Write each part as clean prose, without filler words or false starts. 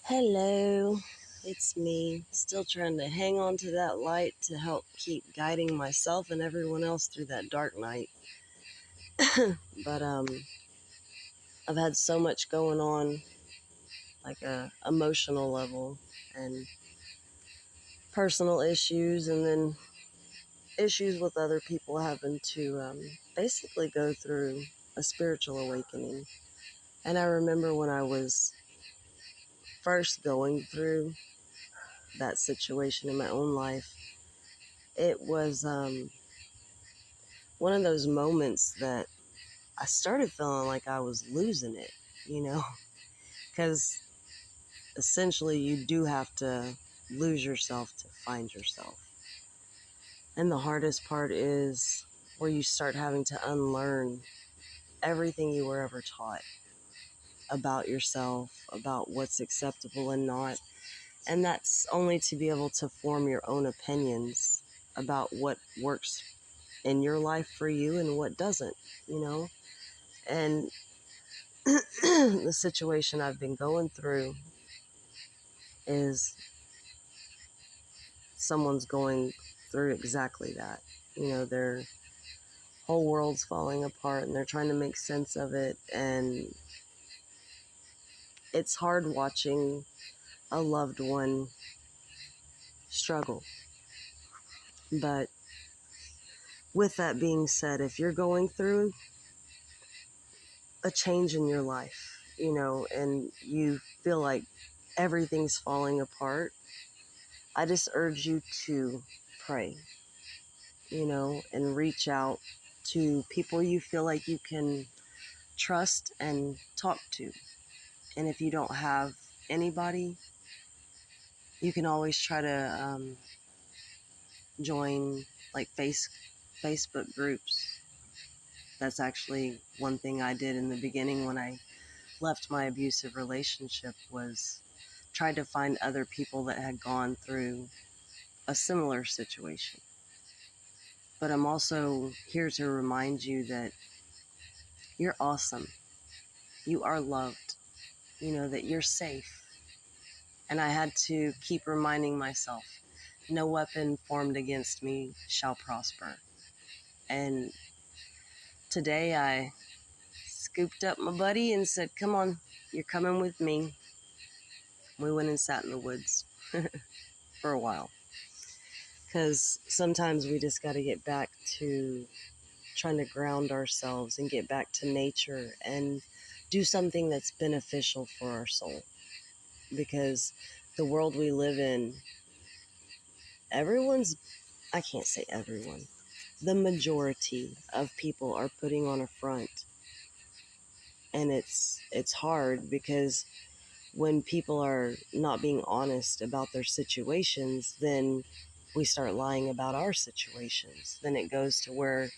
Hello, it's me, still trying to hang on to that light to help keep guiding myself and everyone else through that dark night. But I've had so much going on, like a emotional level and personal issues, and then issues with other people, having to basically go through a spiritual awakening. And I remember when I was first going through that situation in my own life, it was one of those moments that I started feeling like I was losing it, you know, because essentially you do have to lose yourself to find yourself. And the hardest part is where you start having to unlearn everything you were ever taught about yourself, about what's acceptable and not. And that's only to be able to form your own opinions about what works in your life for you and what doesn't, you know? And the situation I've been going through is someone's going through exactly that. You know, their whole world's falling apart and they're trying to make sense of it. And it's hard watching a loved one struggle. But with that being said, if you're going through a change in your life, you know, and you feel like everything's falling apart, I just urge you to pray, you know, and reach out to people you feel like you can trust and talk to. And if you don't have anybody, you can always try to join like Facebook groups. That's actually one thing I did in the beginning when I left my abusive relationship, was try to find other people that had gone through a similar situation. But I'm also here to remind you that you're awesome. You are loved. You know that you're safe. And I had to keep reminding myself, no weapon formed against me shall prosper. And today I scooped up my buddy and said, come on, you're coming with me. We went and sat in the woods for a while. Because sometimes we just got to get back to trying to ground ourselves and get back to nature and do something that's beneficial for our soul. Because the world we live in, I can't say everyone, the majority of people are putting on a front. And it's hard because when people are not being honest about their situations, then we start lying about our situations. Then it goes to where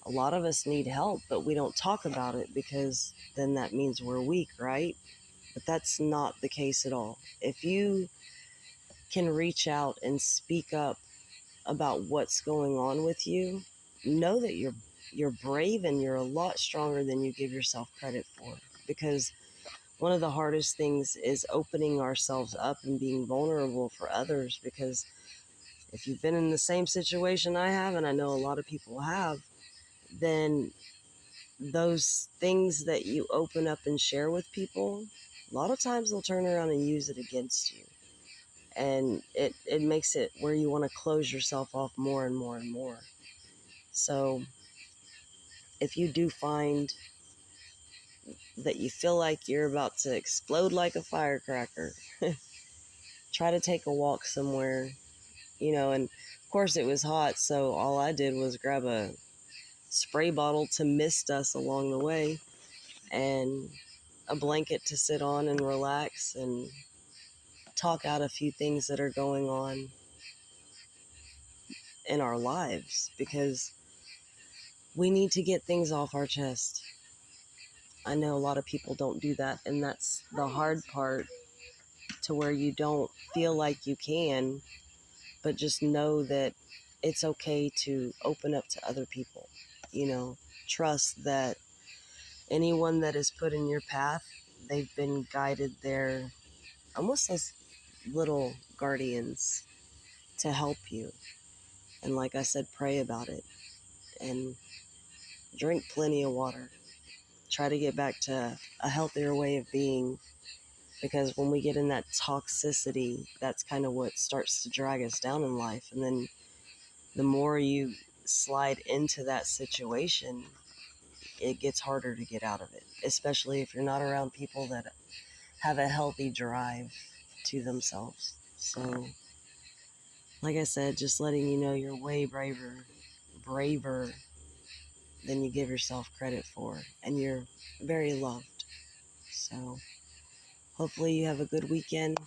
a lot of us need help, but we don't talk about it because then that means we're weak, right? But that's not the case at all. If you can reach out and speak up about what's going on with you, know that you're brave and you're a lot stronger than you give yourself credit for. Because one of the hardest things is opening ourselves up and being vulnerable for others. Because if you've been in the same situation I have, and I know a lot of people have, then those things that you open up and share with people, a lot of times they'll turn around and use it against you. And it makes it where you want to close yourself off more and more and more. So if you do find that you feel like you're about to explode like a firecracker, try to take a walk somewhere, you know. And of course it was hot, so all I did was grab a spray bottle to mist us along the way, and a blanket to sit on and relax and talk out a few things that are going on in our lives, because we need to get things off our chest. I know a lot of people don't do that, and that's the hard part, to where you don't feel like you can, but just know that it's okay to open up to other people. You know, trust that anyone that is put in your path, they've been guided there almost as little guardians to help you. And like I said, pray about it and drink plenty of water. Try to get back to a healthier way of being, because when we get in that toxicity, that's kind of what starts to drag us down in life. And then the more you slide into that situation, it gets harder to get out of it, especially if you're not around people that have a healthy drive to themselves. So, like I said, just letting you know you're way braver than you give yourself credit for, and you're very loved. So, hopefully, you have a good weekend.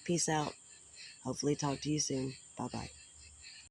Peace out. Hopefully, talk to you soon. Bye bye.